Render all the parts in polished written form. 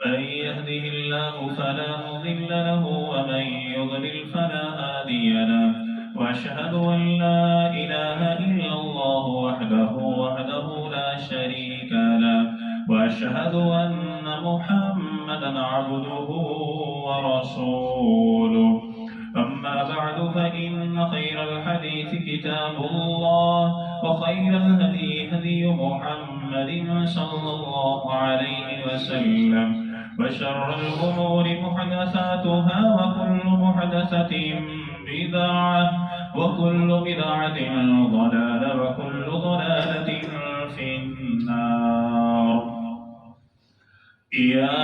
من يهده الله فلا مضل له ومن يضلل فلا هادي له وأشهد أن لا إله إلا الله وحده لا شريك له وأشهد أن محمدا عبده ورسوله. أما بعد فإن خير الحديث كتاب الله وخير الهدي هدي محمد صلى الله عليه وسلم وشر الأمور محدثاتها وكل محدثة بدعة وكل بدعة ضلالة وكل ضلالة في النار. يا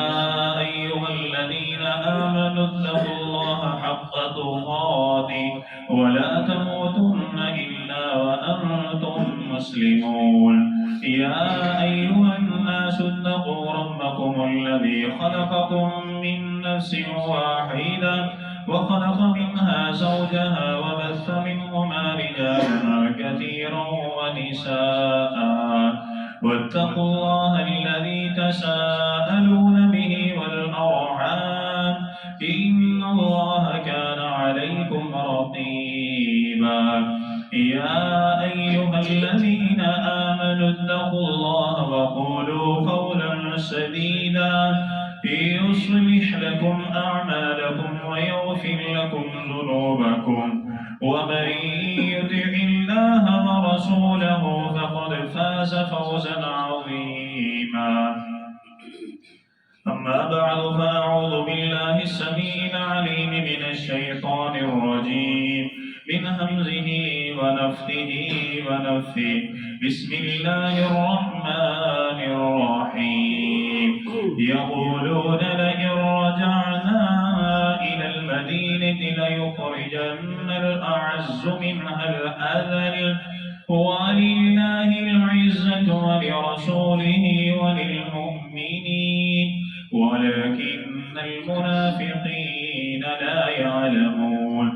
أيها الذين آمنوا اتقوا الله حق تقاته ولا تموتن إلا وأنتم مسلمون. يا أيها الناس اتقوا ربكم الذي خلقكم من نفس واحدة وخلق منها زوجها وبث منهما رجالا كثيرا ونساء واتقوا الله الذي تساءلون به والأرحام إن الله كان عليكم رقيبا. يا أيها الذين آمنوا اتقوا الله وقولوا قولا سديدا يصلح لكم أعمالكم ويغفر لكم ذنوبكم ومن يطع الله ورسوله فقد فاز فوزا عظيما. أما بعد فأعوذ بالله السميع العليم من الشيطان الرجيم من همزه ونفثه ونفثه. بسم الله الرحمن الرحيم. يقولون لئن رجعنا إلى المدينة ليخرجن الأعز منها الأذل ولله العزة ولرسوله وللمؤمنين ولكن المنافقين لا يعلمون.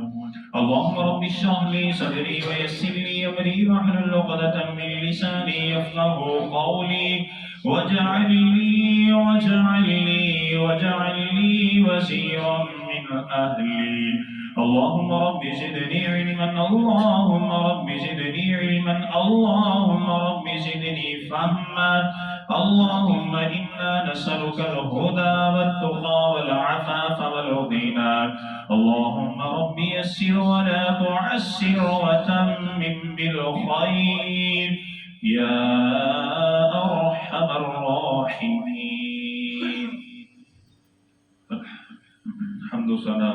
اللهم رب اشرح لي صدري ويسر لي أمري واحلل عقدة من لساني يفقهوا قولي واجعل لي وزيرا من أهلي. اللهم رب زدني علما اللهم رب زدني علما اللهم رب زدني فهما. اللهم إنا نسألك الهدى والتقى والعفاف والغنى. اللهم رب يسر ولا تعسر وتمم بالخير يا أرحم الراحمين. الحمد لله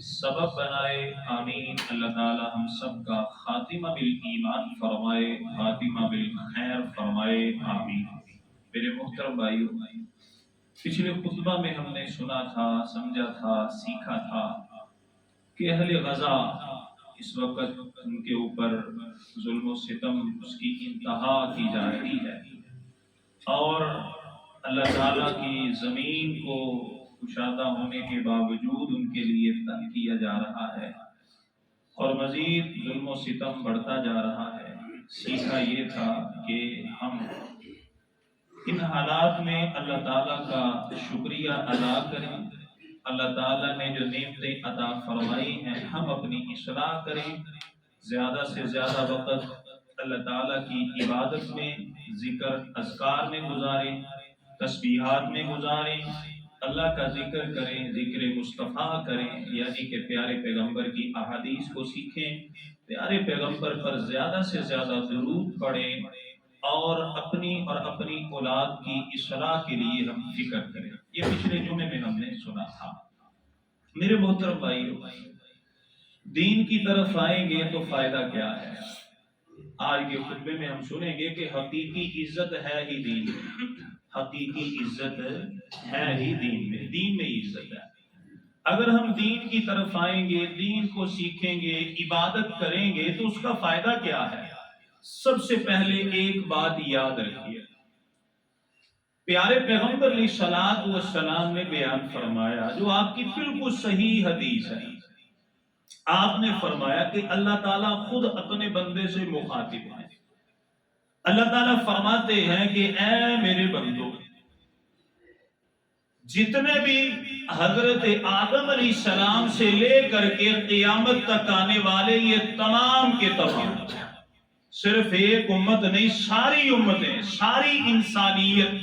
سبب بنائے، آمین۔ اللہ تعالی ہم سب کا خاتمہ بالایمان فرمائے، خاتمہ بالخیر فرمائے، آمین۔ میرے محترم بھائیو، پچھلے خطبہ میں ہم نے سنا تھا، سمجھا تھا، سیکھا تھا کہ اہل غزہ اس وقت ان کے اوپر ظلم و ستم اس کی انتہا کی جا رہی ہے، اور اللہ تعالیٰ کی زمین کو کشادہ ہونے کے باوجود ان کے لیے تنگ کیا جا رہا ہے، اور مزید ظلم و ستم بڑھتا جا رہا ہے۔ سیکھا یہ تھا کہ ہم ان حالات میں اللہ تعالیٰ کا شکریہ ادا کریں، اللہ تعالیٰ نے جو نعمتیں عطا فرمائی ہیں ہم اپنی اصلاح کریں، زیادہ سے زیادہ وقت اللہ تعالیٰ کی عبادت میں، ذکر اذکار میں گزاریں، تسبیحات میں گزاریں، اللہ کا ذکر کریں، ذکر مصطفیٰ کریں، یعنی کہ پیارے پیغمبر کی احادیث کو سیکھیں، پیارے پیغمبر پر زیادہ سے زیادہ درود پڑھیں، اور اپنی اولاد کی اصلاح کے لیے ہم فکر کریں۔ یہ پچھلے جمعے میں ہم نے سنا تھا۔ میرے محترم بھائیو، دین کی طرف آئیں گے تو فائدہ کیا ہے؟ آج کے خطبے میں ہم سنیں گے کہ حقیقی عزت ہے ہی دین میں، حقیقی عزت ہے ہی دین میں، دین میں ہی عزت ہے۔ اگر ہم دین کی طرف آئیں گے، دین کو سیکھیں گے، عبادت کریں گے تو اس کا فائدہ کیا ہے؟ سب سے پہلے ایک بات یاد رکھیے، پیارے پیغمبر علیہ الصلوۃ والسلام نے بیان فرمایا جو آپ کی بالکل صحیح حدیث ہے۔ آپ نے فرمایا کہ اللہ تعالیٰ خود اپنے بندے سے مخاطب ہے۔ اللہ تعالیٰ فرماتے ہیں کہ اے میرے بندو، جتنے بھی حضرت آدم علیہ السلام سے لے کر کے قیامت تک آنے والے، یہ تمام کے تمام، صرف ایک امت نہیں، ساری امتیں، ساری انسانیت،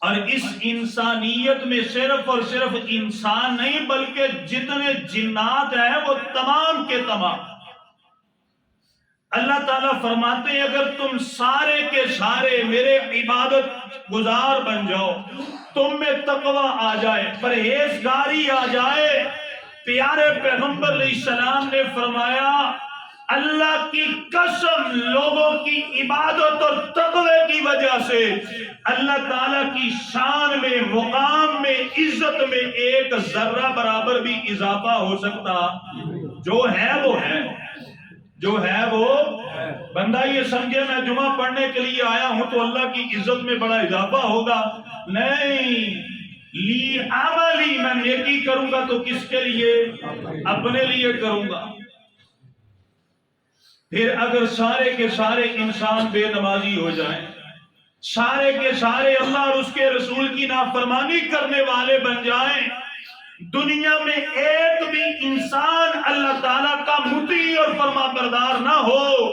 اور اس انسانیت میں صرف اور صرف انسان نہیں بلکہ جتنے جنات ہیں وہ تمام کے تمام، اللہ تعالیٰ فرماتے ہیں اگر تم سارے کے سارے میرے عبادت گزار بن جاؤ، تم میں تقوی آ جائے، پرہیزگاری آ جائے، پیارے پیغمبر علیہ السلام نے فرمایا اللہ کی قسم، لوگوں کی عبادت اور تقوی کی وجہ سے اللہ تعالیٰ کی شان میں، مقام میں، عزت میں ایک ذرہ برابر بھی اضافہ ہو سکتا، جو ہے وہ ہے، جو ہے وہ بندہ یہ سمجھے میں جمعہ پڑھنے کے لیے آیا ہوں تو اللہ کی عزت میں بڑا اضافہ ہوگا، نہیں، لی عملی، میں نیکی کروں گا تو کس کے لیے؟ اپنے لیے کروں گا۔ پھر اگر سارے کے سارے انسان بے نمازی ہو جائیں، سارے کے سارے اللہ اور اس کے رسول کی نافرمانی کرنے والے بن جائیں، دنیا میں ایک بھی انسان اللہ تعالیٰ کا مطیع اور فرما بردار نہ ہو،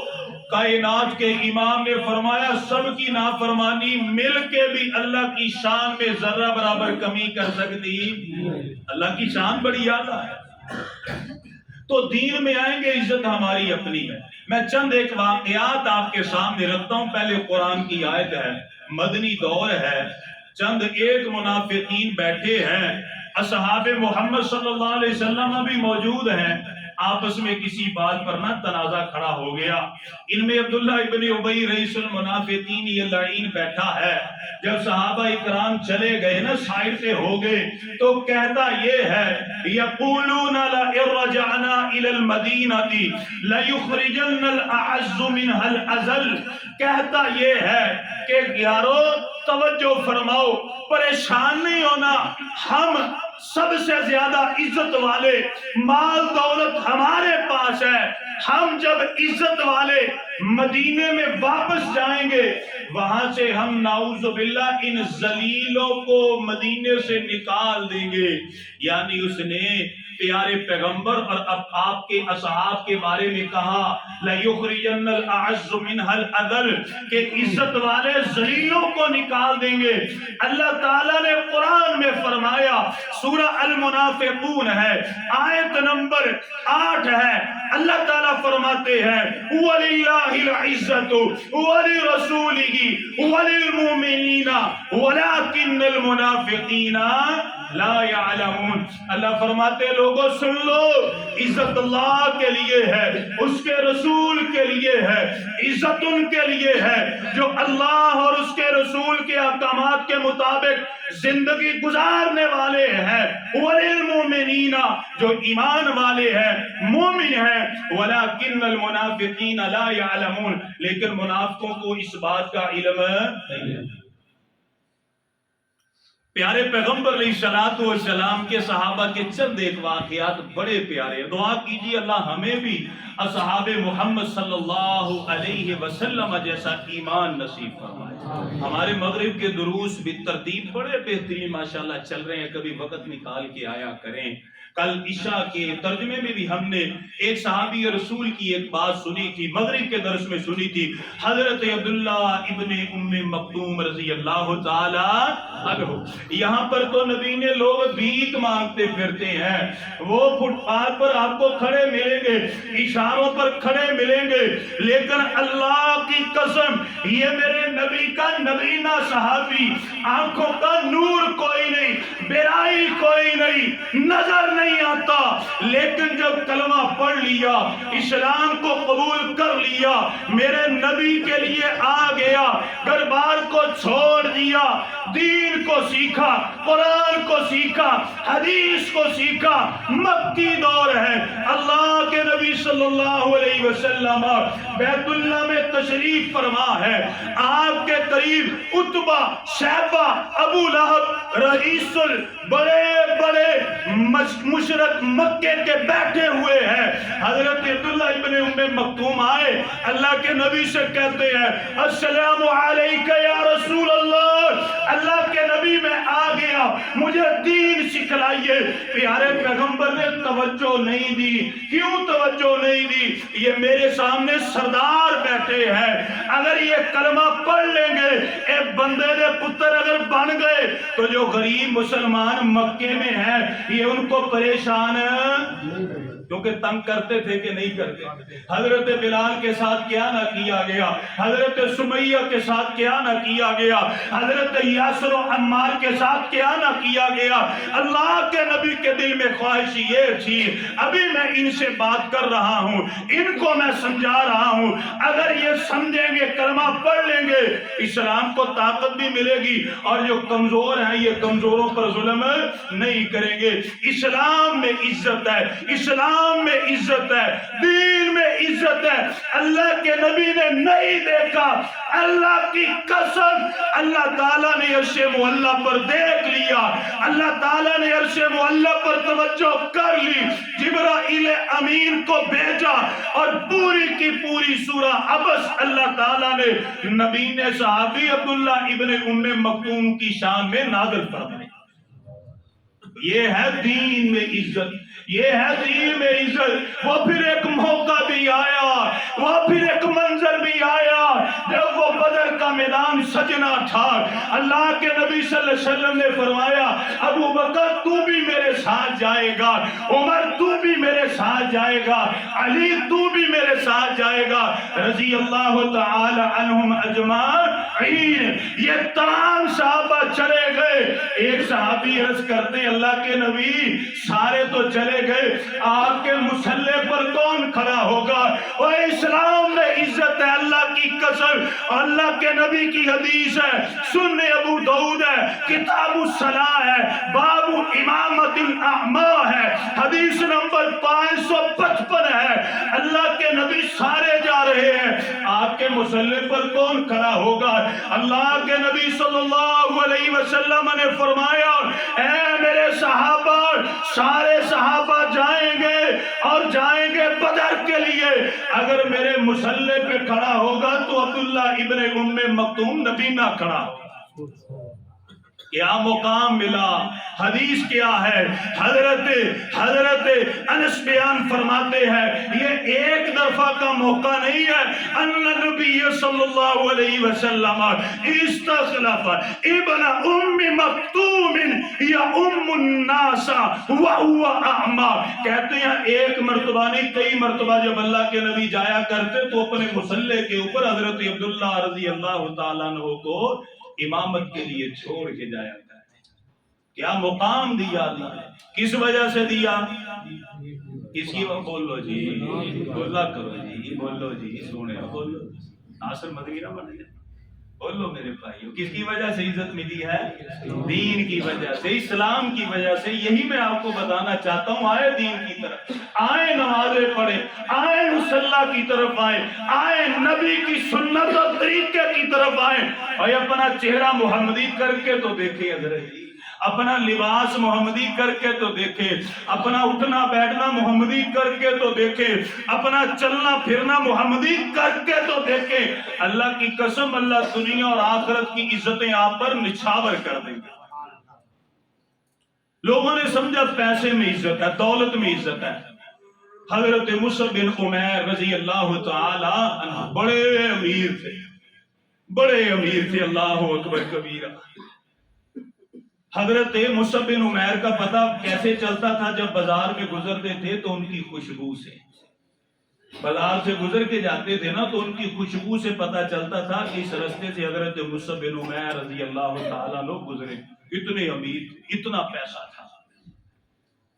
کائنات کے امام نے فرمایا سب کی نافرمانی مل کے بھی اللہ کی شان میں ذرہ برابر کمی کر سکتی، اللہ کی شان بڑی اعلیٰ ہے۔ تو دین میں آئیں گے، عزت ہماری اپنی ہے۔ میں چند ایک واقعات آپ کے سامنے رکھتا ہوں۔ پہلے قرآن کی آیت ہے، مدنی دور ہے، چند ایک منافقین بیٹھے ہیں، اصحاب محمد صلی اللہ علیہ وسلم بھی موجود ہیں، آپس میں کسی بات پر نہ تنازع کھڑا ہو گیا۔ ان میں عبداللہ ابن ابی رئیس المنافقین یہ لعین بیٹھا ہے۔ جب صحابہ اکرام چلے گئے نا، سائڈ سے ہو گئے، تو کہتا یہ ہے یقولون لئن رجعنا الى المدینہ لیخرجن الاعز منها الاذل، کہتا یہ ہے کہ یارو توجہ فرماؤ، پریشان نہیں ہونا، ہم سب سے زیادہ عزت والے، مال دولت ہمارے پاس ہے، ہم جب عزت والے مدینے میں واپس جائیں گے، وہاں سے ہم نعوذ باللہ ان ذلیلوں کو مدینے سے نکال دیں گے۔ یعنی اس نے پیارے پیغمبر اور اب آپ کے اصحاب کے بارے میں کہا لَيُخْرِجَنَّ الْأَعَزُّ مِنْهَا الْأَذَلَّ، کہ عزت والے ذلیلوں کو نکال دیں گے۔ اللہ تعالیٰ نے قرآن میں فرمایا، سورہ المنافقون ہے، آیت نمبر 8 ہے، اللہ تعالیٰ فرماتے ہیں وَلِلَّهِ الْعِزَّةُ وَلِرَسُولِهِ وَلِلْمُؤْمِنِينَ وَلَكِنَّ الْمُنَافِقِينَ لا يعلمون. اللہ فرماتے ہیں لوگوں سن لو، عزت اللہ کے لیے ہے، اس کے رسول کے لیے ہے، عزت ان کے لیے ہے جو اللہ اور اس کے رسول کے احکامات کے مطابق زندگی گزارنے والے ہیں، وَلِلْمُؤْمِنِينَ جو ایمان والے ہیں، مومن ہیں، وَلَكِنَّ الْمُنَافِقِينَ لَا يَعْلَمُونَ لیکن منافقوں کو اس بات کا علم نہیں ہے۔ پیارے پیغمبر علیہ الصلوۃ والسلام کے صحابہ کے چند ایک واقعات بڑے پیارے ہیں۔ دعا کیجیے اللہ ہمیں بھی اصحاب محمد صلی اللہ علیہ وسلم جیسا ایمان نصیب فرمائے۔ ہمارے مغرب کے دروس بھی ترتیب بڑے بہترین ماشاءاللہ چل رہے ہیں، کبھی وقت نکال کے آیا کریں۔ کل عشاء کے ترجمے میں بھی ہم نے ایک صحابی رسول کی ایک بات سنی تھی، مغرب کے درس میں سنی تھی، حضرت عبداللہ ابن ام مکتوم رضی اللہ تعالی عنہ۔ یہاں پر تو نبی نے لوگ بھیک مانگتے پھرتے ہیں، وہ فٹ پاتھ پر آپ کو کھڑے ملیں گے، اشاروں پر کھڑے ملیں گے، لیکن اللہ کی قسم یہ میرے نبی کا نبینا صحابی، آنکھوں کا نور کوئی نہیں، برائی کوئی نہیں، نظر نہیں آتا، لیکن جب کلمہ پڑھ لیا، اسلام کو قبول کر لیا، میرے نبی کے لیے آ گیا، گھر بار کو چھوڑ دیا، دین کو سیکھا، قرآن کو سیکھا، حدیث کو سیکھا، مکی دور ہے، اللہ کے نبی صلی اللہ علیہ وسلم بیت اللہ میں تشریف فرما ہے، آپ کے قریب عتبہ، شیبہ، ابو لہب، رئیس بڑے بڑے مشرق مکے کے بیٹھے ہوئے ہیں۔ حضرت عبداللہ ابن ام مکتوم آئے، اللہ کے نبی سے کہتے ہیں السلام علیکہ یا رسول اللہ، اللہ کے نبی میں آ گیا، مجھے دین سکھلائیے۔ پیارے پیغمبر نے توجہ نہیں دی۔ کیوں توجہ نہیں دی؟ یہ میرے سامنے سردار بیٹھے ہیں، اگر یہ کلمہ پڑھ لیں گے، ایک بندے دے پتر اگر بن گئے تو جو غریب مسلمان مکے میں ہیں یہ ان کو پریشان کیونکہ تنگ کرتے تھے کہ نہیں کرتے۔ حضرت بلال کے ساتھ کیا نہ کیا گیا، حضرت سمیہ کے ساتھ کیا نہ کیا گیا، حضرت یاسر و عمار کے ساتھ کیا نہ کیا گیا۔ اللہ کے نبی کے دل میں خواہش یہ تھی، ابھی میں ان سے بات کر رہا ہوں، ان کو میں سمجھا رہا ہوں، اگر یہ سمجھیں گے، کلمہ پڑھ لیں گے، اسلام کو طاقت بھی ملے گی، اور جو کمزور ہیں یہ کمزوروں پر ظلم نہیں کریں گے۔ اسلام میں عزت ہے، اسلام میں عزت ہے، دین میں عزت ہے۔ اللہ کے نبی نے نہیں دیکھا، اللہ کی قسم، اللہ تعالیٰ نے عرش معلیٰ پر دیکھ لیا، اللہ تعالیٰ نے عرش معلیٰ پر توجہ کر لی، جبرائیل امین کو بھیجا، اور پوری کی پوری سورہ عبس اللہ تعالیٰ نے نبی نے صحابی عبداللہ ابن ام مکتوم کی شان میں نازل فرمائی۔ یہ ہے دین میں عزت، یہ ہے دین میں عزت۔ وہ پھر ایک موقع بھی آیا، وہ پھر ایک منظر بھی آیا جب وہ بدر کا میدان سجنا تھا، اللہ کے نبی صلی اللہ علیہ وسلم نے فرمایا ابو بکر تو بھی میرے ساتھ جائے گا، عمر تو بھی میرے ساتھ جائے گا، علی تو بھی میرے ساتھ جائے گا، رضی اللہ تعالی عنہم اجمعین۔ یہ تمام صحابہ چلے گئے۔ ایک صحابی عرض کرتے اللہ کے نبی سارے تو چلے گئے، آپ کے مسلح پر کون کھڑا ہوگا؟ وہ اسلام میں عزت ہے، اللہ کی قسم، اللہ کے نبی کی حدیث ہے، سنن ابو داؤد ہے، کتاب الصلاۃ ہے، باب امامت الاعمى ہے، حدیث نمبر 555 ہے۔ اللہ کے نبی سارے جا رہے ہیں، آپ کے مسلح پر کون کھڑا ہوگا؟ اللہ کے نبی صلی اللہ علیہ وسلم نے فرمایا اے میرے صحابہ، سارے صحابہ جائیں گے اور جائیں گے بدر کے لیے، اگر میرے مسلح پہ کھڑا ہوگا تو عبداللہ ابن ام مکتوم نبی نہ کھڑا ہوگا۔ کیا مقام ملا، حدیث کیا ہے؟ حضرت انس بیان فرماتے ہیں یہ ایک دفعہ کا موقع نہیں ہے، ان نبی صلی اللہ علیہ وسلم استخلف ابن ام مکتوم یا ام الناس وهو اعمى، کہتے ہیں ایک مرتبہ نہیں کئی مرتبہ جب اللہ کے نبی جایا کرتے تو اپنے مسلح کے اوپر حضرت عبداللہ رضی اللہ تعالیٰ عنہ کو امامت کے لیے چھوڑ کے جایا کرتے۔ کیا مقام دیا اللہ نے، کس وجہ سے دیا؟ کس کی بولو جی، بولا کرو جی، بولو جی، سونے بولو، ناصر مدنی نہ بن جائے، بولو میرے بھائیو، کس کی وجہ سے عزت ملی ہے؟ دین کی وجہ سے، اسلام کی وجہ سے۔ یہی میں آپ کو بتانا چاہتا ہوں، آئے دین کی طرف، آئے نمازیں پڑھے، آئے مصلی کی طرف آئے، آئے نبی کی سنت اور طریقے کی طرف آئے، اور اپنا چہرہ محمدی کر کے تو دیکھیں حضرت جی، اپنا لباس محمدی کر کے تو دیکھے، اپنا اٹھنا بیٹھنا محمدی کر کے تو دیکھے، اپنا چلنا پھرنا محمدی کر کے تو دیکھے۔ اللہ کی قسم، اللہ دنیا اور آخرت کی عزتیں آپ پر نچھاور کر دیں گے۔ لوگوں نے سمجھا پیسے میں عزت ہے، دولت میں عزت ہے۔ حضرت مصعب بن عمیر رضی اللہ تعالی عنہ بڑے امیر تھے، بڑے امیر تھے، اللہ اکبر کبیرہ۔ حضرت مصعب بن عمیر کا پتہ کیسے چلتا تھا؟ جب بازار میں گزرتے تھے تو ان کی خوشبو سے، بازار سے گزر کے جاتے تھے نا، تو ان کی خوشبو سے پتہ چلتا تھا کہ اس رستے سے حضرت مصعب بن عمیر رضی اللہ تعالیٰ عنہ گزرے۔ اتنے امیر تھے، اتنا پیسہ تھا۔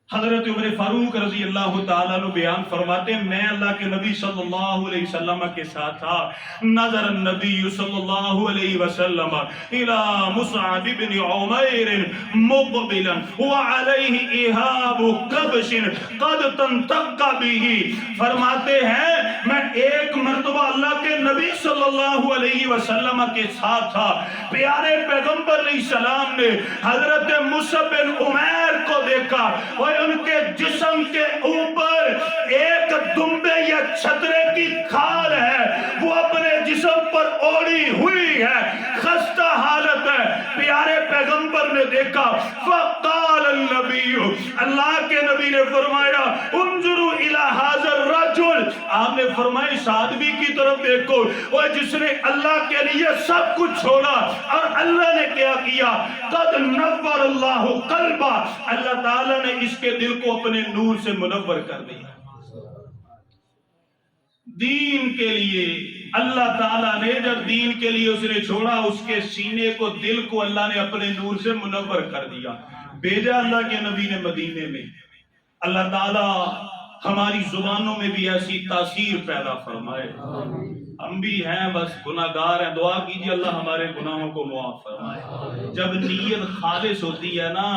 حضرت عمر فاروق رضی اللہ تعالیٰ عنہ بیان فرماتے ہیں، میں اللہ کے نبی صلی اللہ علیہ وسلم کے ساتھ تھا، نظر النبی صلی اللہ علیہ وسلم الى مصعب بن عمیر مقبلا وعلیہ اہاب کبش قد تنطق به۔ فرماتے ہیں میں ایک مرتبہ اللہ کے نبی صلی اللہ علیہ وسلم کے ساتھ تھا، پیارے پیغمبر علیہ السلام نے حضرت مصعب بن عمیر کو دیکھا، وہ ان کے جسم کے اوپر ایک دمبے یا چھترے کی کھال ہے، وہ اپنے جسم پر اوڑی ہوئی ہے، خستہ حالت ہے۔ پیارے پیغمبر نے دیکھا، فقال النبی، اللہ کے نبی نے فرمایا، انظروا الی ھذا الرجل، آپ نے فرمایا اس آدمی کی طرف دیکھو، وہ جس نے اللہ کے لیے سب کچھ چھوڑا، اور اللہ نے کیا کیا؟ قد نور اللہ قلبہ، اللہ تعالیٰ نے اس کے دل کو اپنے نور سے منور کر دیا۔ دین کے لیے اللہ تعالیٰ نے جب دین کے لیے اس نے چھوڑا، اس کے سینے کو، دل کو اللہ نے اپنے نور سے منور کر دیا۔ بھیجا اللہ کے نبی نے مدینے میں۔ اللہ تعالیٰ ہماری زبانوں میں بھی ایسی تاثیر پیدا فرمائے۔ ہم بھی ہیں بس گناہگار ہیں، دعا کیجئے اللہ ہمارے گناہوں کو معاف فرمائے۔ جب نیت خالص ہوتی ہے نا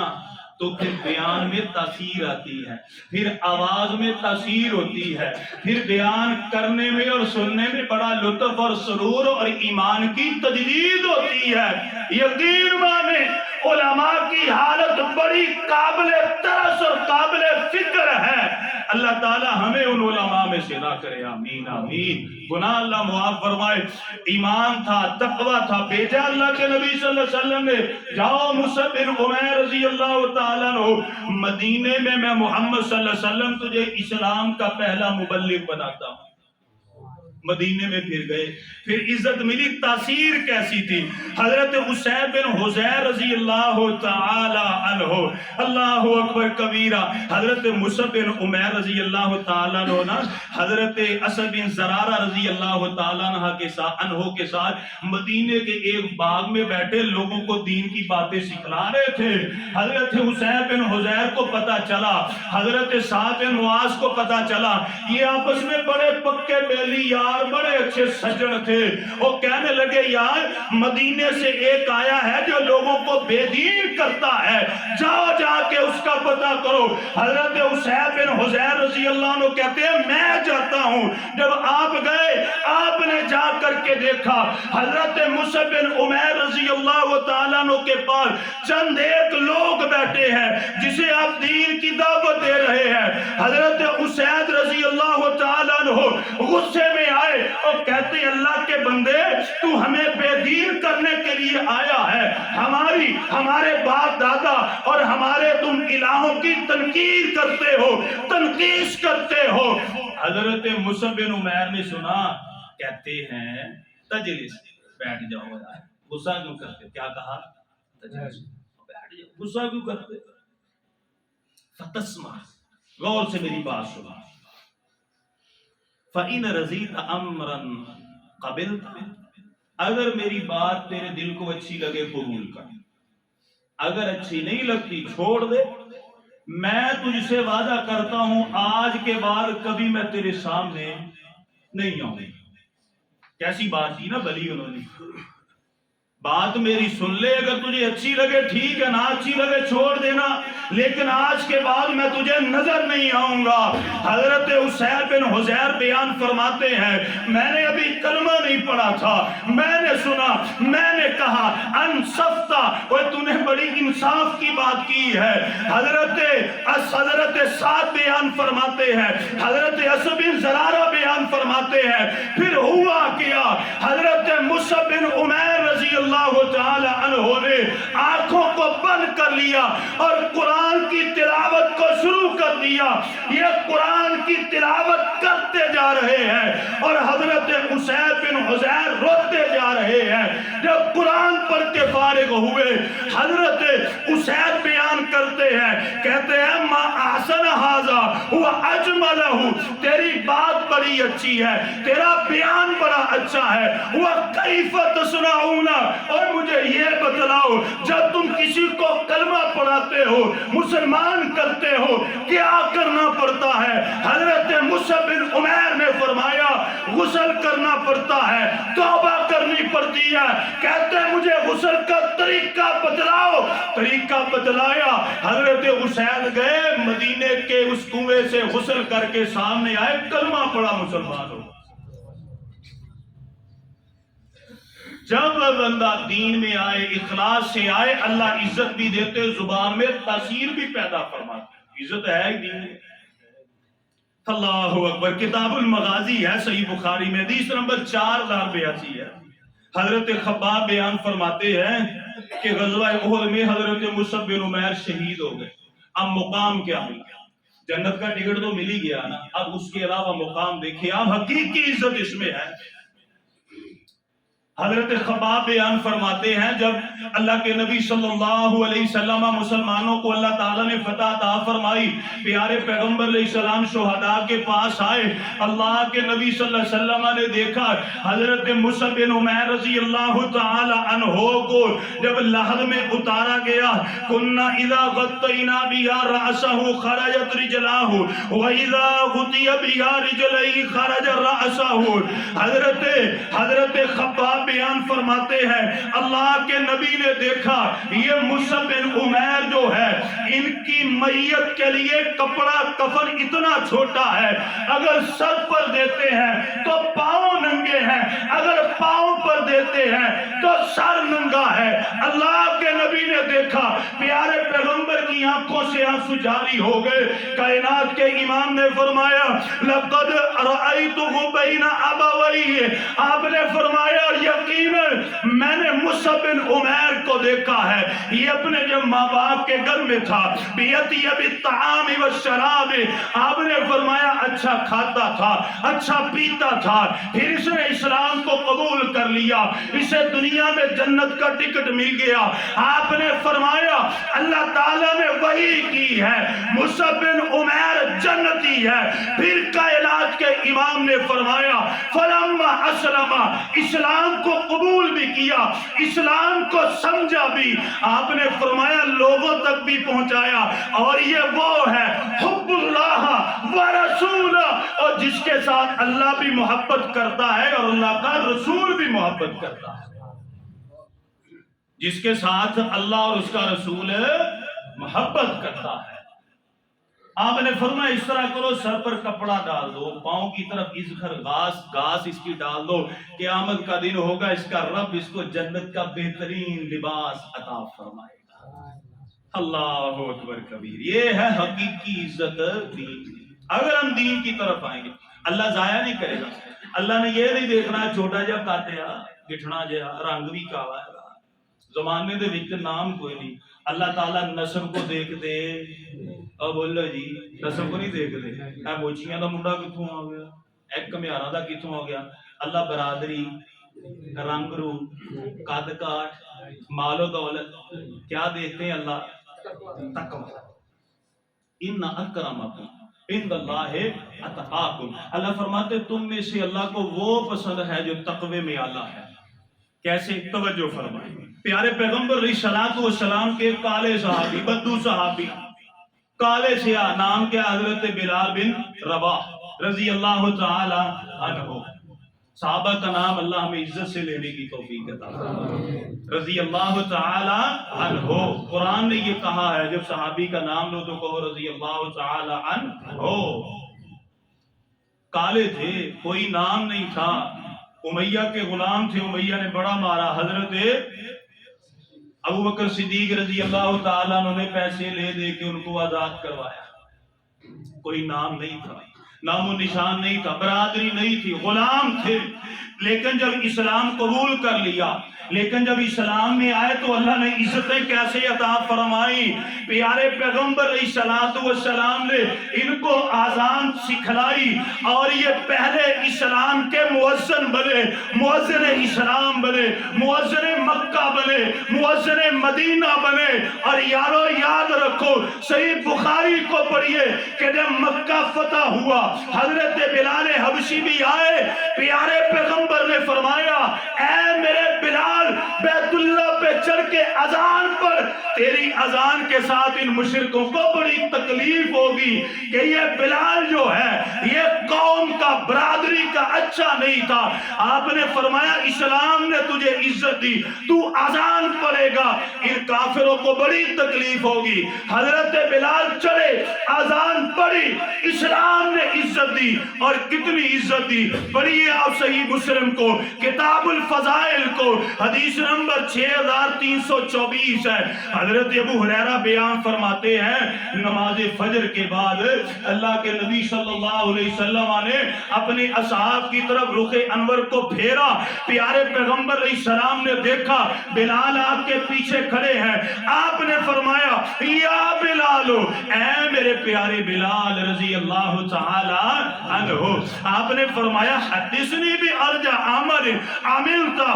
تو پھر بیان میں تاثیر آتی ہے، پھر آواز میں تاثیر ہوتی ہے، پھر بیان کرنے میں اور سننے میں بڑا لطف اور سرور اور ایمان کی تجدید ہوتی ہے۔ یقین مانے علماء کی حالت بڑی قابل ترس اور قابل فکر ہے۔ اللہ تعالی ہمیں ان علماء میں سے نہ کرے، آمین آمین۔ گناہ اللہ معاف فرمائے۔ ایمان تھا، تقوی تھا، بھیجا اللہ کے نبی صلی اللہ علیہ وسلم نے، جاؤ مصعب بن عمیر رضی اللہ تعالیٰ عنہ، مدینے میں میں محمد صلی اللہ علیہ وسلم تجھے اسلام کا پہلا مبلغ بناتا ہوں۔ مدینے میں پھر گئے، پھر عزت ملی۔ تاثیر کیسی تھی؟ حضرت اسید بن حضیر رضی اللہ تعالی عنہ، اللہ اکبر کبیرہ، حضرت مصعب بن عمیر رضی اللہ تعالی عنہ نا حضرت اسد بن زرارہ رضی اللہ تعالی عنہ کے ساتھ مدینے کے ایک باغ میں بیٹھے لوگوں کو دین کی باتیں سکھلا رہے تھے۔ حضرت اسید بن حضیر کو پتا چلا، حضرت سعد بن معاذ کو پتا چلا، یہ آپس میں بڑے پکے بیلی یار، بڑے اچھے سجن تھے۔ وہ کہنے لگے یار مدینے سے ایک آیا ہے جو لوگوں کو بے دین کرتا ہے، جاؤ جا کے اس کا پتہ کرو۔ حضرت اسید بن حضیر رضی اللہ عنہ کہتے ہیں میں جاتا ہوں۔ جب آپ گئے، آپ نے جا کر کے دیکھا حضرت مصعب بن عمیر رضی اللہ تعالیٰ عنہ کے پاس چند ایک لوگ بیٹھے ہیں جسے آپ دین کی دعوت دے رہے ہیں۔ حضرت اسید رضی اللہ تعالیٰ عنہ غصے میں آئے اور کہتے ہیں اللہ کے بندے تو ہمیں بے دین کرنے کے لیے آیا ہے، ہمارے باپ دادا اور ہمارے تم الہوں کی تنقید کرتے ہو، تنقیس کرتے ہو۔ حضرت مصعب بن عمیر نے سنا، کہتے ہیں تجلس، بیٹھ جاؤ یار، غصہ کیوں کرتے؟ کیا کہا؟ تجلس، بیٹھ جاؤ، غصہ کیوں کرتے؟ فتسمع، غور سے میری بات سنا، فَإِنَ رَضِيتَ أَمْرًا قَبِلْتَ، اگر میری بات تیرے دل کو اچھی لگے قبول کر، اگر اچھی نہیں لگتی چھوڑ دے. میں تجھ سے وعدہ کرتا ہوں آج کے بعد کبھی میں تیرے سامنے نہیں آؤں. کیسی بات کی نا بلی انہوں نے. بات میری سن لے, اگر تجھے اچھی لگے ٹھیک ہے, نہ اچھی لگے چھوڑ دینا, لیکن آج کے بعد میں تجھے نظر نہیں آؤں گا. حضرت اسید بن حضیر بیان فرماتے ہیں میں نے ابھی کلمہ نہیں پڑھا تھا, میں نے سنا, میں نے کہا انصفتا, اور تو نے بڑی انصاف کی بات کی ہے. حضرت سعد بیان فرماتے ہیں, حضرت اسد بن زرارہ بیان فرماتے ہیں پھر ہوا کیا, حضرت مصعب بن عمیر رضی اللہ تعالی عنہ نے آنکھوں کو بند کر لیا اور قرآن کی تلاوت کو شروع کر دیا. یہ قرآن کی تلاوت کرتے جا رہے ہیں اور حضرت اسید بن حضیر روتے جا رہے ہیں. جب قرآن پڑھ کے فارغ ہوئے حضرت اسید بیان کرتے ہیں, کہتے ہیں ما احسن ھذا و اجملہ, تیری بات بڑی اچھی ہے, تیرا بیان بڑا اچھا ہے. وکیف تصنعون, اور مجھے یہ بتلاؤ جب تم کسی کو کلمہ پڑھاتے ہو, مسلمان کرتے ہو, کیا کرنا پڑتا ہے؟ حضرت مصعب بن عمیر نے فرمایا غسل کرنا پڑتا ہے, توبہ کرنی پڑتی ہے. کہتے ہیں مجھے غسل کا طریقہ بتلاؤ. طریقہ بتلایا. حضرت اسید گئے مدینے کے اس کنویں سے غسل کر کے سامنے آئے, کلمہ پڑھا, مسلمان ہو. جب بندہ دین میں آئے, اخلاص سے آئے, اللہ عزت بھی دیتے, زبان میں تاثیر بھی پیدا فرماتے. عزت ہے ہی دین. اللہ اکبر. کتاب المغازی ہے صحیح بخاری میں, حدیث نمبر 4082 ہے. حضرت خباب بیان فرماتے ہیں کہ غزوہ احد میں حضرت مصعب بن عمیر شہید ہو گئے. اب مقام کیا ملا؟ جنت کا ٹکٹ تو مل ہی گیا نا, اب اس کے علاوہ مقام دیکھیں. اب حقیقی عزت اس میں ہے. حضرت خباب بیان فرماتے ہیں جب اللہ کے نبی صلی اللہ علیہ وسلم مسلمانوں کو اللہ تعالیٰ نے فتح عطا فرمائی, پیارے پیغمبر علیہ السلام شہداء کے پاس آئے. اللہ کے نبی صلی اللہ علیہ وسلم نے دیکھا حضرت مصعب بن عمیر رضی اللہ تعالی عنہ کو جب لحد میں اتارا گیا, کنا اذا غطینا بها رأسه خرجت رجلاه واذا غطی بها رجلیه خرج رأسه. حضرت خباب بیان فرماتے ہیں اللہ کے نبی نے دیکھا یہ مصعب بن عمیر جو ہے ان کی میت کے لیے کپڑا کفن اتنا چھوٹا ہے, اگر سر پر دیتے ہیں تو پاؤں ننگے ہیں, اگر پاؤں پر دیتے ہیں تو سر ننگا ہے. اللہ کے نبی نے دیکھا, پیارے پیغمبر کی آنکھوں سے آنسو جاری ہو گئے. کائنات کے امام نے فرمایا لقد رأیتہ بین ابویہ, آپ نے فرمایا یقیناً میں نے مصعب بن عمیر کو دیکھا ہے, یہ اپنے جب ماں باپ کے گھر میں تھا, بیتی بالطعام والشراب, آپ نے فرمایا اچھا کھاتا تھا, اچھا پیتا تھا, پھر اس نے اسلام کو قبول کر لیا, اسے دنیا میں جنت کا ٹکٹ مل گیا. آپ نے فرمایا اللہ تعالیٰ نے وحی کی ہے مصعب بن عمیر جنتی ہے. پھر کائنات کے امام نے فرمایا فلما اسلم, اسلام کو قبول بھی کیا, اسلام کو سمجھا بھی, آپ نے فرمایا لوگوں تک بھی پہنچایا. اور یہ وہ ہے حب اللہ و رسول, اور جس کے ساتھ اللہ بھی محبت کرتا ہے اور اللہ کا رسول بھی محبت کرتا ہے. جس کے ساتھ اللہ اور اس کا رسول محبت کرتا ہے. آپ نے فرمایا اس طرح کرو, سر پر کپڑا ڈال دو, پاؤں کی طرف ازخر گھاس اس کی ڈال دو, قیامت کا دن ہوگا اس کا رب اس کو جنت کا بہترین لباس عطا فرمائے گا. اللہ اکبر کبیر. یہ ہے حقیقی عزت دین. اگر ہم دین کی طرف آئیں گے اللہ ضائع نہیں کرے گا. اللہ نے یہ نہیں دیکھنا چھوٹا جا کاتیا گٹھنا جا رنگ بھی کالا ہے, زمانے دے وچ نام کوئی نہیں. اللہ تعالیٰ نسب کو دیکھ دے, اور بولو جی نسب کو نہیں دیکھ دے, اے موچیاں دا منڈا کتوں آ گیا, ایک کمیارا دا کتوں آ گیا. اللہ برادری, رنگ رو, قد کاٹ, مال و دولت کیا دیکھتے ہیں اللہ؟ تقوی. ان اکرمکم عند اللہ اتقاکم. اللہ فرماتے تم میں سے اللہ کو وہ پسند ہے جو تقوی میں اعلیٰ ہے. کیسے؟ توجہ فرمائیں. پیارے پیغمبر علیہ الصلوۃ والسلام کے کالے صحابی، بدو صحابی، کالے سیاہ، نام کیا؟ حضرت بلال بن رباح رضی اللہ تعالی عنہ۔ صحابہ کا نام اللہ ہمیں عزت سے لینے کی توفیق عطا فرمائے، رضی اللہ تعالی عنہ۔ قرآن نے یہ کہا ہے جب صحابی کا نام لو تو کہو رضی اللہ تعالی عنہ۔ کالے تھے، کوئی نام نہیں تھا، امیہ کے غلام تھے، امیہ نے بڑا مارا، حضرت ابو بکر صدیق رضی اللہ تعالیٰ عنہ نے پیسے لے دے کے ان کو آزاد کروایا۔ کوئی نام نہیں تھا، نام و نشان نہیں تھا، برادری نہیں تھی، غلام تھے، لیکن جب اسلام قبول کر لیا، لیکن جب اسلام میں آئے تو اللہ نے عزتیں کیسے عطا فرمائی۔ پیارے پیغمبر علیہ الصلوۃ والسلام نے ان کو آذان سکھلائی اور یہ پہلے اسلام کے مؤذن بنے، مؤذن اسلام بنے، مؤذن مکہ بنے، مؤذن مدینہ بنے۔ اور یارو یاد رکھو، صحیح بخاری کو پڑھیے کہ جب مکہ فتح ہوا حضرت بلال حبشی بھی آئے، پیارے پیغمبر نے فرمایا اے میرے بلال، بیت اللہ پہ چڑھ کے اذان پر، تیری اذان کے ساتھ ان مشرکوں کو بڑی تکلیف ہوگی کہ یہ بلال جو ہے یہ قوم کا، برادری کا اچھا نہیں تھا۔ آپ نے فرمایا اسلام نے تجھے عزت دی، تو اذان پڑھے گا، ان کافروں کو بڑی تکلیف ہوگی۔ حضرت بلال چڑھے، اذان پڑھی، اسلام نے عزت دی، اور کتنی عزت دی۔ پڑھیے آپ صحیح مسلم کو، کتاب الفضائل کو، حدیث نمبر 6324 ہے۔ حضرت ابو ہریرہ بیان فرماتے ہیں نماز فجر کے بعد اللہ کے نبی صلی اللہ علیہ وسلم نے اپنے اصحاب کی طرف رخ انور کو پھیرا، پیارے پیغمبر علیہ السلام نے دیکھا بلال آپ کے پیچھے کھڑے ہیں، آپ نے فرمایا یا بلال، اے میرے پیارے بلال رضی اللہ تعالی عنہ، آپ نے فرمایا حدثنی بارجع عمل عملتہ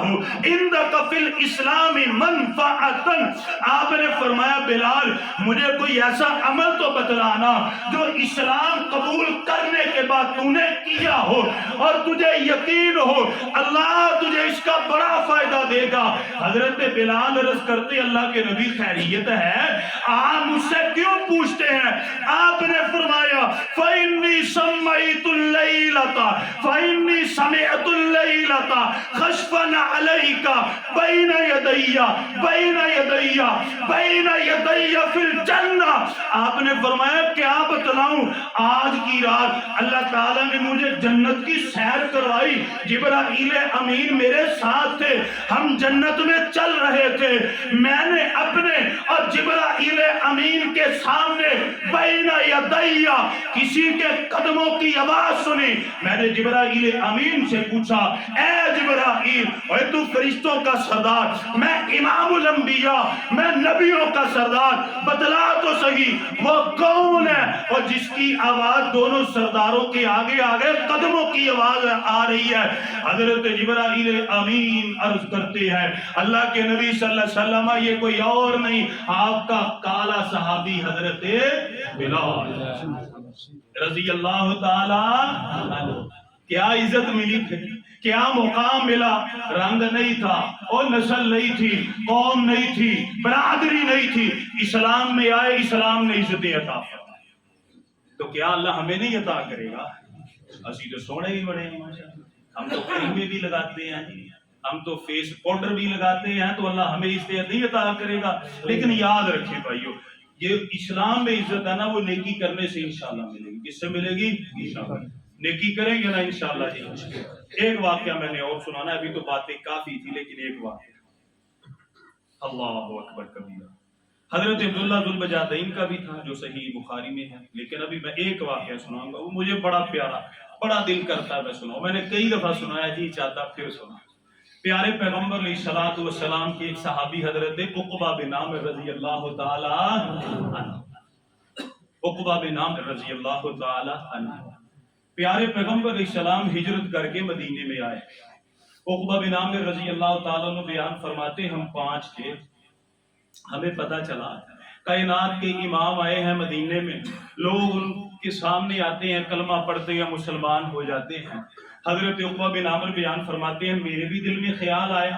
عندک فی الاسلام منفعتن، آپ نے فرمایا بلال مجھے کوئی ایسا عمل تو بتلانا جو اسلام قبول کرنے کے بعد تو نے کیا ہو اور تجھے یقین ہو اللہ تجھے اس کا بڑا فائدہ دے گا۔ حضرت بلال عرض کرتے اللہ کے نبی خیریت ہے؟ آپ مجھ سے کیوں پوچھتے ہیں؟ آپ نے فرمایا فَإِنِّي سَمَّيْتُ اللَّيْلَةَ فَإِنِّي سَمِعْتُ اللَّيْلَةَ خَشْفًا عَلَيْكَ بَيْنَ يَدَيَّ بَيْنَ يَدَيَّ بَيْنَ يَدَيَّ فِي الْجَنَّةِ، آپ نے فرمایا کیا بتلاؤں، آج کی رات اللہ تعالیٰ نے مجھے جنت کی سیر کروائی، جبرائیل امین میرے ساتھ تھے، ہم جنت میں چل رہے تھے، میں نے اپنے اور جبرائیل امین کے سامنے بین یدیہ کسی کے قدموں کی آواز سنی، میں نے جبرائیل امین سے پوچھا اے جبرائیل، اے تو فرشتوں کا سردار، میں امام الانبیاء، میں نبیوں کا سردار، بتلا تو صحیح وہ کون ہے؟ اور جس کی آواز دونوں سرداروں کے آگے آگے قدموں کی آواز آ رہی ہے۔ حضرت جبرائیل امین عرض کرتے ہیں اللہ کے نبی صلی اللہ علیہ وسلم یہ کوئی اور نہیں آپ کا کالا صحابی حضرت بلال رضی اللہ تعالی عنہ۔ کیا عزت ملی تھی، کیا مقام ملا، رنگ نہیں تھا اور نسل نہیں تھی، قوم نہیں تھی، برادری نہیں تھی، اسلام میں آئے، اسلام نے عزتیں عطا فرمائی، تو کیا اللہ ہمیں نہیں عطا کرے گا؟ اسی تو سونے بھی بڑے ہیں ماشاءاللہ، ہم تو کریمیں بھی لگاتے ہیں، ہم تو فیس پاؤڈر بھی لگاتے ہیں، تو اللہ ہمیں عزت نہیں عطا کرے گا۔ لیکن یاد رکھیں بھائیو، یہ اسلام میں عزت ہے نا وہ نیکی کرنے سے انشاءاللہ ملے گی۔ کس سے ملے گی؟ انشاءاللہ نیکی کریں گے نا انشاءاللہ جی۔ ایک واقعہ میں نے اور سنانا ہے، ابھی تو باتیں کافی تھی لیکن ایک واقعہ، اللہ اکبر کبیرہ، حضرت عبداللہ ذو البجادین کا بھی تھا جو صحیح بخاری میں ہے، لیکن ابھی میں ایک واقعہ سناؤں گا، وہ مجھے بڑا پیارا، بڑا دل کرتا ہے میں سناؤں، میں نے کئی دفعہ سنایا جی چاہتا پھر سنا۔ پیارے پیغمبر علیہ الصلوۃ والسلام کے ایک صحابی حضرت عقبہ بن عامر رضی اللہ تعالی عنہ، عقبہ بن عامر رضی اللہ تعالی عنہ، پیارے پیغمبر علیہ السلام ہجرت کر کے مدینے میں آئے۔ عقبہ بن عامر رضی اللہ تعالیٰ عنہ بیان فرماتے ہم 5 تھے، ہمیں پتہ چلا کائنات کے امام آئے ہیں مدینے میں، لوگ ان کے سامنے آتے ہیں، کلمہ پڑھتے ہیں، مسلمان ہو جاتے ہیں۔ حضرت عقبہ بن عامر بیان فرماتے ہیں میرے بھی دل میں خیال آیا،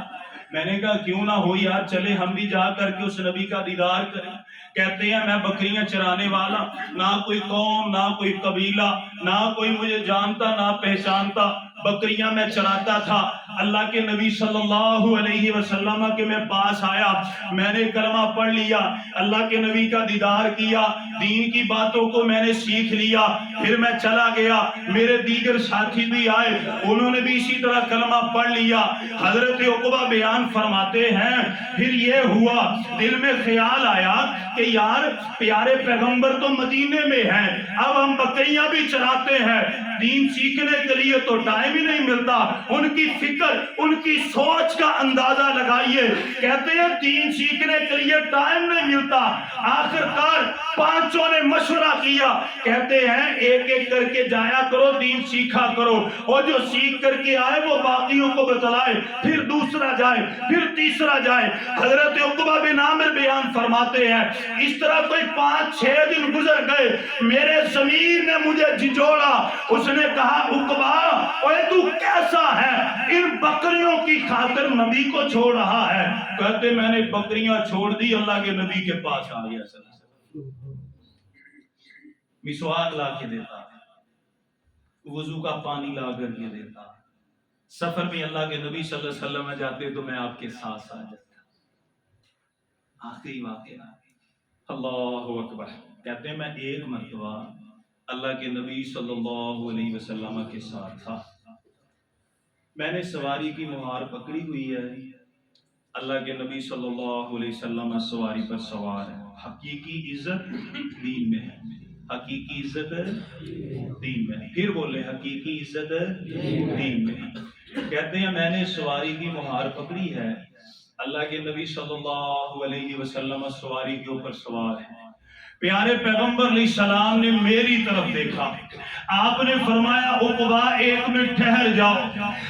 میں نے کہا کیوں نہ ہو یار، چلے ہم بھی جا کر کے اس نبی کا دیدار کریں۔ کہتے ہیں میں بکریاں چرانے والا، نہ کوئی قوم، نہ کوئی قبیلہ، نہ کوئی مجھے جانتا نہ پہچانتا، بکریاں میں چراتا تھا۔ اللہ کے نبی صلی اللہ علیہ وسلم کے میں پاس آیا، میں نے کلمہ پڑھ لیا، اللہ کے نبی کا دیدار کیا، دین کی باتوں کو میں نے سیکھ لیا، پھر میں چلا گیا۔ میرے دیگر ساتھی بھی آئے، انہوں نے بھی اسی طرح کلمہ پڑھ لیا۔ حضرت عقبہ بیان فرماتے ہیں پھر یہ ہوا، دل میں خیال آیا کہ یار پیارے پیغمبر تو مدینے میں ہیں، اب ہم بکریاں بھی چراتے ہیں، دین سیکھنے کے لیے تو ٹائم ہی نہیں ملتا۔ ان کی فکر، ان کی سوچ کا اندازہ لگائیے، کہتے ہیں دین سیکھنے کے لیے ٹائم نہیں ملتا۔ آخر کار پانچوں نے مشورہ کیا، کہتے ہیں ایک ایک کر کے جایا کرو، دین سیکھا کرو، اور جو سیکھ کر کے آئے وہ باقیوں کو بتلائے، پھر دوسرا جائے، پھر تیسرا جائے۔ حضرت عقبہ بن عامر بیان فرماتے ہیں اس طرح کوئی 5-6 دن گزر گئے، میرے ضمیر نے مجھے جھنجھوڑا، اس نے کہا عقبہ اوے تو کیسا ہے، ان بکریوں کی خاطر نبی کو چھوڑ رہا ہے؟ کہتے میں نے بکریاں چھوڑ دی، اللہ کے نبی کے پاس آ گیا، صلی اللہ علیہ وسلم مسواک لا کے دیتا، وضو کا پانی لا کر کے دیتا، سفر میں اللہ کے نبی صلی اللہ علیہ وسلم میں جاتے تو میں آپ کے ساتھ آ جاتا۔ آخری واقعہ، اللہ اکبر، کہتے ہیں میں ایک مرتبہ اللہ کے نبی صلی اللہ علیہ وسلم کے ساتھ تھا، میں نے سواری کی مہار پکڑی ہوئی ہے، اللہ کے نبی صلی اللہ علیہ وسلم سواری پر سوار ہے۔ حقیقی عزت دین میں ہے، حقیقی عزت دین میں ہے، پھر بولے حقیقی عزت دین میں ہے۔ کہتے ہیں میں نے سواری کی مہار پکڑی ہے، اللہ کے نبی صلی اللہ علیہ وسلم سواری کے اوپر سوار ہیں، پیارے پیغمبر علیہ السلام نے میری طرف دیکھا، آپ نے فرمایا عقبہ 1 منٹ ٹھہر جاؤ۔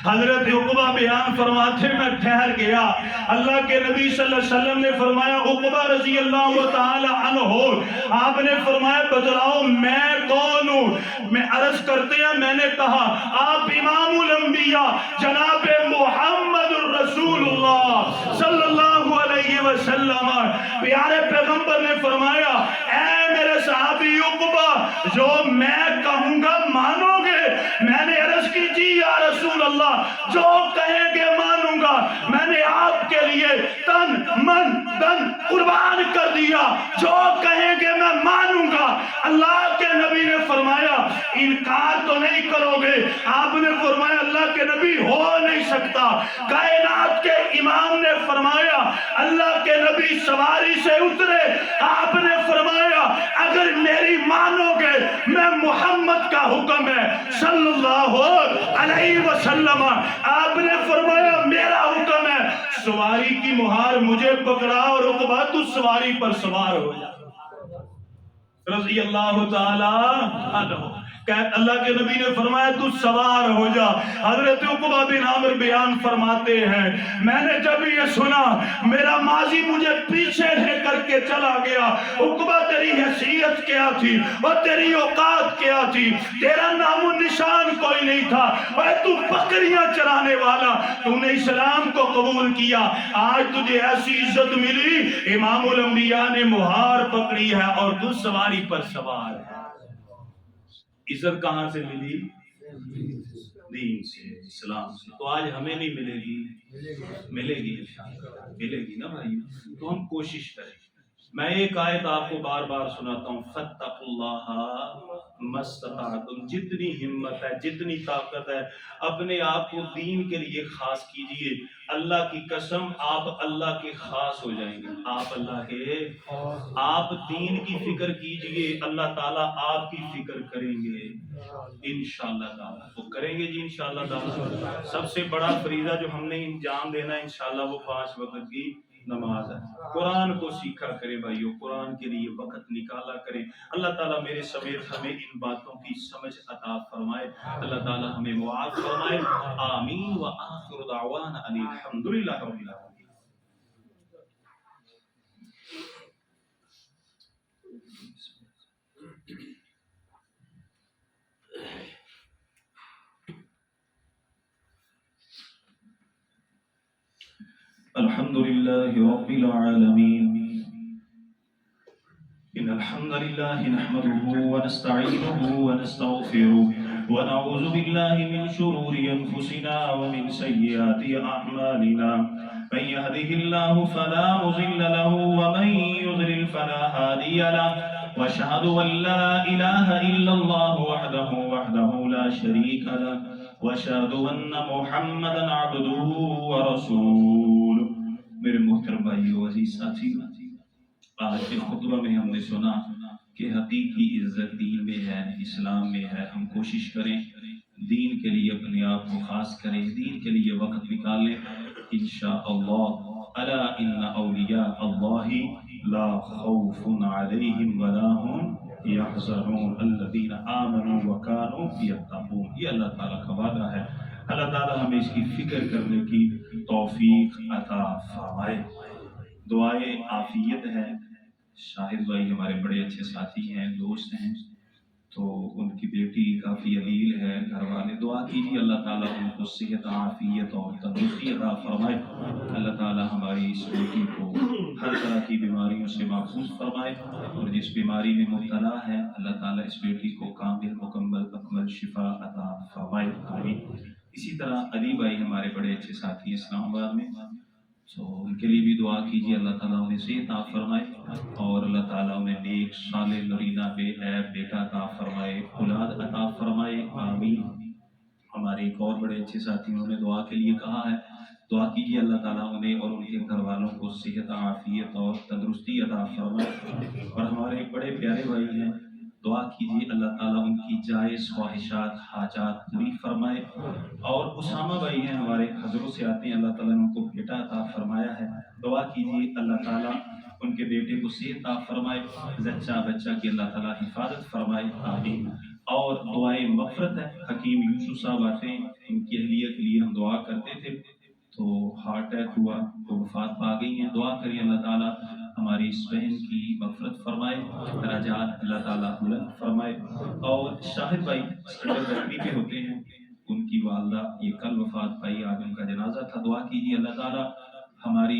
حضرت عقبہ بیان فرماتے میں ٹھہر گیا، اللہ کے نبی صلی اللہ علیہ وسلم نے فرمایا عقبہ رضی اللہ تعالی عنہ، آپ نے فرمایا بتلاؤ میں کون ہوں؟ میں عرض کرتے ہیں میں نے کہا آپ امام الانبیاء جناب محمد الرسول اللہ صلی اللہ علیہ وسلم۔ پیارے پیغمبر نے فرمایا اے میرے صحابی عقبہ جو میں کہوں گا مانو گے؟ میں نے عرض کی جی یا رسول اللہ، جو کہیں گے مانوں گا، میں نے آپ کے لیے تن من دن قربان کر دیا، جو کہیں گے میں مانوں گا۔ اللہ کے نبی نے فرمایا انکار تو نہیں کرو گے؟ آپ نے فرمایا اللہ کے نبی ہو نہیں سکتا۔ کائنات کے امام نے فرمایا اللہ کے نبی سواری سے اترے، آپ نے فرمایا اگر میری مانو گے، میں محمد کا حکم ہے صلی اللہ علیہ وسلم، آپ نے فرمایا میرا حکم ہے، سواری کی مہار مجھے پکڑا اور عقبہ تو سواری پر سوار ہو جا، رضی اللہ تعالی عنہ۔ اللہ کے نبی نے فرمایا تو سوار ہو جا۔ حضرت عقبہ بن عامر بیان فرماتے ہیں میں نے جب یہ سنا میرا ماضی مجھے پیچھے لے کر کے چلا گیا، عقبہ تیری حیثیت کیا تھی اور تیری اوقات کیا تھی؟ تیرا نام و نشان کوئی نہیں تھا، اور تو بکریاں چرانے والا، تو نے اسلام کو قبول کیا، آج تجھے ایسی عزت ملی، امام الانبیاء نے مہار پکڑی ہے اور تو سواری پر سوار ہے۔ عزت کہاں سے ملی؟ دین سے، اسلام سے۔ تو آج ہمیں نہیں ملے گی، ملے گی انشاءاللہ، ملے گی نا بھائی، تو ہم کوشش کریں۔ میں ایک آیت آپ کو بار بار سناتا ہوں، فَاتَّقُوا اللَّهَ مَا اسْتَطَعْتُمْ، جتنی ہمت ہے، جتنی طاقت ہے، اپنے آپ کو دین کے لیے خاص کیجئے۔ اللہ کی قسم آپ اللہ کے خاص ہو جائیں گے، آپ اللہ کے، آپ دین کی فکر کیجئے، اللہ تعالیٰ آپ کی فکر کریں گے انشاءاللہ تعالیٰ، وہ کریں گے جی انشاءاللہ تعالیٰ۔ سب سے بڑا فریضہ جو ہم نے انجام دینا ہے انشاءاللہ وہ 5 وقت کی نماز ہے۔ قرآن کو سیکھا کریں بھائیو، قرآن کے لیے وقت نکالا کریں۔ اللہ تعالیٰ میرے سمیت ہمیں ان باتوں کی سمجھ عطا فرمائے، اللہ تعالیٰ ہمیں معاف فرمائے، آمین۔ وآخر دعوانا ان الحمدللہ رب العالمین۔ الحمد لله رب العالمين إن الحمد لله نحمده ونستعينه ونستغفره ونعوذ بالله من شرور أنفسنا ومن سيئات أعمالنا من يهده الله فلا مضل له ومن يضلل فلا هادي له وأشهد أن لا إله إلا الله وحده لا شريك له وأشهد أن محمدا عبده ورسوله. میرے محترم بھائیو عزیز ساتھیو، آج کے خطبہ میں ہم نے سنا کہ حقیقی عزت دین میں ہے، اسلام میں ہے۔ ہم کوشش کریں دین کے لیے اپنے آپ کو خاص کریں، دین کے لیے وقت نکالیں، انشاءاللہ۔ الا ان اولیاء اللہ لا خوف علیہم ولا هم یحزنون الذین آمنوا وکانوا یتقون۔ یہ اللہ تعالیٰ کا وعدہ ہے۔ اللہ تعالیٰ ہمیں اس کی فکر کرنے کی توفیق عطا فرمائے۔ دعائے عافیت ہے۔ شاہد بھائی ہمارے بڑے اچھے ساتھی ہیں، دوست ہیں، تو ان کی بیٹی کافی علیل ہے، گھر والے دعا کیجیے اللہ تعالیٰ ان کو صحت عافیت اور تندرستی عطا فرمائے۔ اللہ تعالیٰ ہماری اس بیٹی کو ہر طرح کی بیماریوں سے محفوظ فرمائے، اور جس بیماری میں مبتلا ہے اللہ تعالیٰ اس بیٹی کو کامل مکمل اکمل شفا عطا فرمائے۔ آمین۔ اسی طرح علی بھائی ہمارے بڑے اچھے ساتھی ہیں اسلام آباد میں، تو ان کے لیے بھی دعا کیجیے اللہ تعالیٰ انہیں صحت عطا فرمائے، اور اللہ تعالیٰ انہیں نیک صالح نرینہ بے عیب بیٹا عطا فرمائے، اولاد عطا فرمائے۔ آمین۔ ہمارے ایک اور بڑے اچھے ساتھی انہوں نے دعا کے لیے کہا ہے، دعا کیجیے اللہ تعالیٰ انہیں اور ان کے گھر والوں کو صحت عافیت اور تندرستی عطا فرمائے۔ اور ہمارے ایک بڑے پیارے بھائی ہیں، دعا کیجیے اللہ تعالیٰ ان کی جائز خواہشات حاجات پوری فرمائے۔ اور اسامہ بھائی ہیں ہمارے حضروں سے آتے ہیں، اللہ تعالیٰ نے ان کو بیٹا عطا فرمایا ہے، دعا کیجیے اللہ تعالیٰ ان کے بیٹے کو صحت عطا فرمائے، زچہ بچہ کی اللہ تعالیٰ حفاظت فرمائے۔ آمین۔ اور دعائیں مغفرت ہے، حکیم یوسف صاحب آتے ہیں، ان کی اہلیہ کے لیے ہم دعا کرتے تھے تو ہارٹ اٹیک ہوا تو وفات پا گئی ہیں، دعا کریے اللہ تعالیٰ ہماری اس بہن کی مغفرت فرمائے، درجات اللہ تعالیٰ بلند فرمائے۔ اور شاہد بھائی سرگردگی پہ ہوتے ہیں، ان کی والدہ یہ کل وفات پائی، آج ان کا جنازہ تھا، دعا کیجیے اللہ تعالیٰ ہماری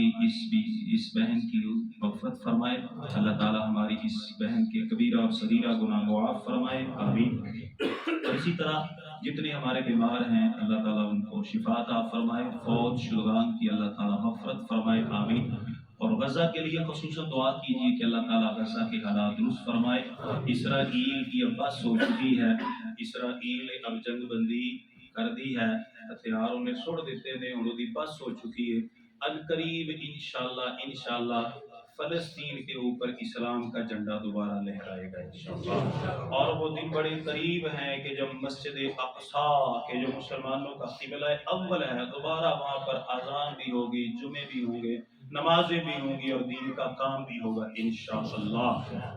اس بہن کی مغفرت فرمائے، اللہ تعالیٰ ہماری اس بہن کے کبیرہ اور صغیرہ گناہ معاف فرمائے۔ آمین۔ اور اسی طرح جتنے ہمارے بیمار ہیں اللہ تعالیٰ ان کو شفا عطا فرمائے، فوت شدگان کی اللہ تعالیٰ مغفرت فرمائے۔ آمین۔ اور غزہ کے لیے خصوصاً دعا کیجیے کہ اللہ تعالیٰ غزہ کے حالات درست فرمائے۔ اسرائیل کی اب بس ہو چکی ہے، اسرائیل نے اب جنگ بندی کر دی ہے، ہتھیار انہیں چھوڑ دیتے ہیں، انہوں کی بس ہو چکی ہے۔ عنقریب انشاءاللہ فلسطین کے اوپر اسلام کا جھنڈا دوبارہ لہرائے گا انشاءاللہ۔ اور وہ دن بڑے قریب ہیں کہ جب مسجد اقصی کے جو مسلمانوں کا قبلہ اول ہے دوبارہ وہاں پر اذان بھی ہوگی، جمعے بھی ہوں گے، نمازیں بھی ہوں گی، اور دین کا کام بھی ہوگا انشاءاللہ۔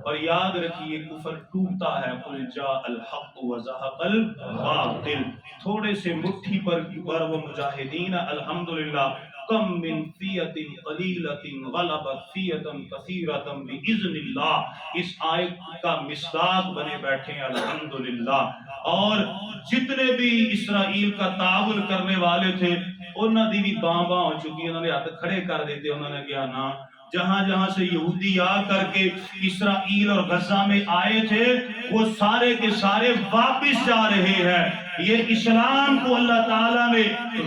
اور یاد رکھیے کفر ٹوٹتا ہے، قل جاء الحق وزهق الباطل، تھوڑے سے مٹھی پر وہ مجاہدین الحمدللہ کم من فیۃ قلیلۃ غلبت فیۃ کثیرۃ باذن اللہ، اس آیت کا مصداق بنے بیٹھے ہیں الحمدللہ۔ اور جتنے بھی اسرائیل کا تعاون کرنے والے تھے انہوں نے بھی باں ہو چکی، انہوں نے ہاتھ کھڑے کر دیتے، انہوں نے کہا نا جہاں جہاں سے یہودی آ کر کے اسرائیل اور غزہ میں آئے تھے وہ سارے کے سارے واپس جا رہے ہیں۔ یہ اسلام کو اللہ تعالیٰ نے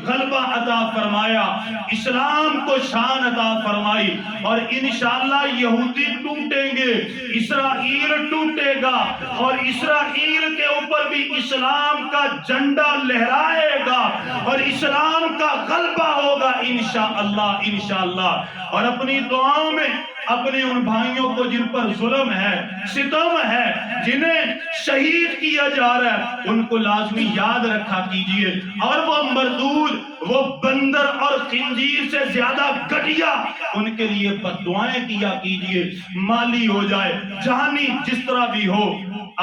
غلبہ عطا فرمایا، اسلام کو شان عطا فرمائی، اور انشاءاللہ یہودی ٹوٹیں گے، اسرائیل ٹوٹے گا، اور اسرائیل کے اوپر بھی اسلام کا جھنڈا لہرائے گا، اور اسلام کا غلبہ ہوگا انشاءاللہ انشاءاللہ۔ اور اپنی دعاؤں میں اپنے ان بھائیوں کو جن پر ظلم ہے، ستم ہے، جنہیں شہید کیا جا رہا ہے، ان کو لازمی یاد رکھا کیجئے، اور وہ مردود، وہ بندر اور خنزیر سے زیادہ گھٹیا ان کے لیے بددعائیں کیا کیجئے، مالی ہو جائے جانی جس طرح بھی ہو،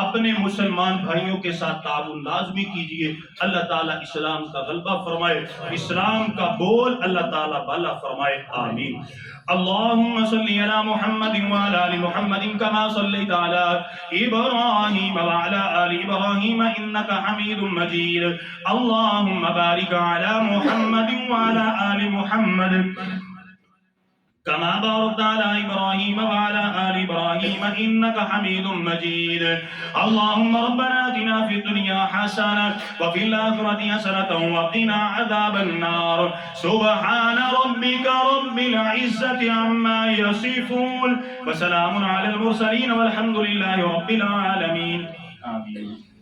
اپنے مسلمان بھائیوں کے ساتھ تعاون لازمی کیجئے۔ اللہ تعالیٰ اسلام کا غلبہ فرمائے، اسلام کا بول اللہ تعالیٰ بالا فرمائے۔ آمین۔ اللهم صل على محمد وعلى آل محمد كما صليت على إبراهيم وعلى آل إبراهيم إنك حميد مجيد اللهم بارك على محمد وعلى آل محمد كما باركت على إبراهيم وعلى آل إبراهيم إنك حميد مجيد. اللهم ربنا آتنا في الدنيا حسنة وفي الآخرة حسنة وقنا عذاب النار. سبحان ربك رب العزة عما يصفون وسلام على المرسلين والحمد لله رب العالمين. آمين.